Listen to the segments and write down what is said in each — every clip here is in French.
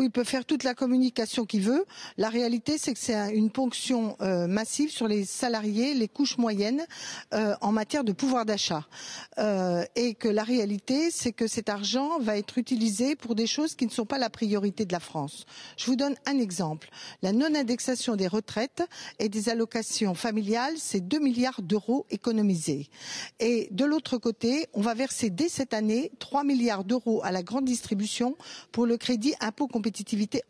Oui, il peut faire toute la communication qu'il veut. La réalité, c'est que c'est une ponction massive sur les salariés, les couches moyennes, en matière de pouvoir d'achat. Et que la réalité, c'est que cet argent va être utilisé pour des choses qui ne sont pas la priorité de la France. Je vous donne un exemple. La non-indexation des retraites et des allocations familiales, c'est 2 milliards d'euros économisés. Et de l'autre côté, on va verser dès cette année 3 milliards d'euros à la grande distribution pour le crédit impôt compétitivité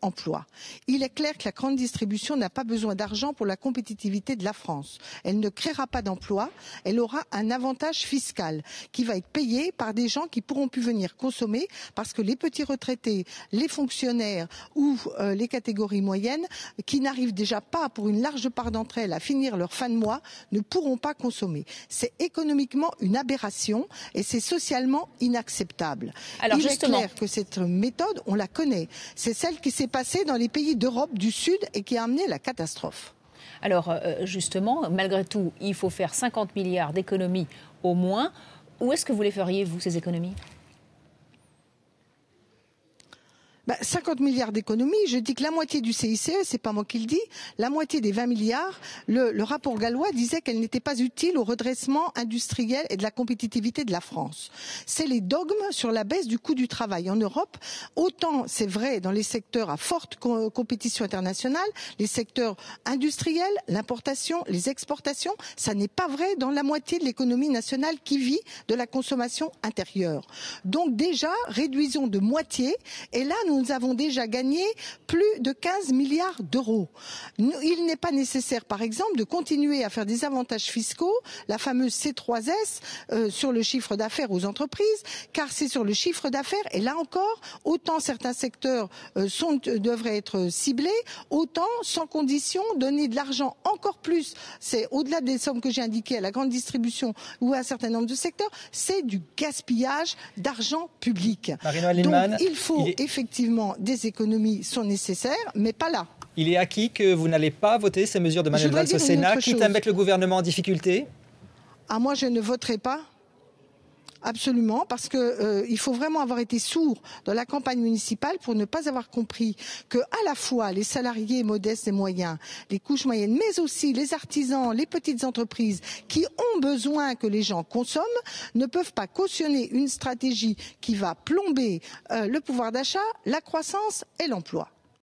emploi. Il est clair que la grande distribution n'a pas besoin d'argent pour la compétitivité de la France. Elle ne créera pas d'emplois, elle aura un avantage fiscal qui va être payé par des gens qui pourront plus venir consommer parce que les petits retraités, les fonctionnaires ou les catégories moyennes qui n'arrivent déjà pas pour une large part d'entre elles à finir leur fin de mois ne pourront pas consommer. C'est économiquement une aberration et c'est socialement inacceptable. Alors il justement, est clair que cette méthode, on la connaît. C'est celle qui s'est passée dans les pays d'Europe du Sud et qui a amené la catastrophe. Alors justement, malgré tout, il faut faire 50 milliards d'économies au moins. Où est-ce que vous les feriez, vous, ces économies ? 50 milliards d'économies, je dis que la moitié du CICE, c'est pas moi qui le dis, la moitié des 20 milliards, le rapport Gallois disait qu'elle n'était pas utile au redressement industriel et de la compétitivité de la France. C'est les dogmes sur la baisse du coût du travail en Europe. Autant c'est vrai dans les secteurs à forte compétition internationale, les secteurs industriels, l'importation, les exportations, ça n'est pas vrai dans la moitié de l'économie nationale qui vit de la consommation intérieure. Donc déjà, réduisons de moitié et là, nous avons déjà gagné plus de 15 milliards d'euros. Il n'est pas nécessaire, par exemple, de continuer à faire des avantages fiscaux, la fameuse C3S, sur le chiffre d'affaires aux entreprises, car c'est sur le chiffre d'affaires, et là encore, autant certains secteurs devraient être ciblés, autant, sans condition, donner de l'argent encore plus. C'est au-delà des sommes que j'ai indiquées à la grande distribution ou à un certain nombre de secteurs, c'est du gaspillage d'argent public. Donc il faut effectivement des économies sont nécessaires, mais pas là. Il est acquis que vous n'allez pas voter ces mesures de Manuel Valls au Sénat, quitte à mettre le gouvernement en difficulté ? Moi, je ne voterai pas. Absolument, parce que il faut vraiment avoir été sourd dans la campagne municipale pour ne pas avoir compris que à la fois les salariés modestes et moyens, les couches moyennes, mais aussi les artisans, les petites entreprises qui ont besoin que les gens consomment, ne peuvent pas cautionner une stratégie qui va plomber le pouvoir d'achat, la croissance et l'emploi.